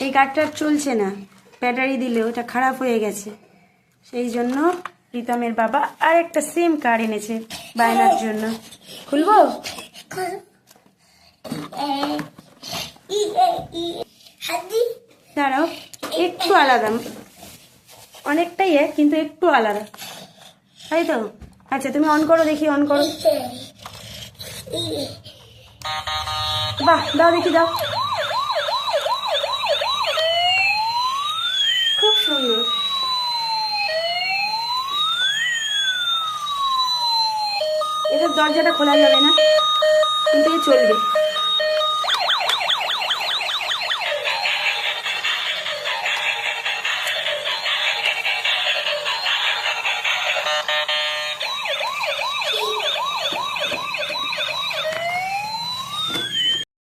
এই কার্ডটা চলছে না, ব্যাটারি দিলে ওটা খারাপ হয়ে গেছে, সেই জন্য প্রীতমের বাবা আর একটা সেম কার্ড এনেছে বায়নার জন্য। খুলবো? দাঁড়াও, একটু আলাদা, অনেকটাই এক কিন্তু একটু আলাদা, তাই তো? আচ্ছা তুমি অন করো, দেখি অন করো। বাহ, দাও দেখি, দাও। খুব সুন্দর। এটার দরজাটা খোলা যাবে না, কিন্তু চলবে।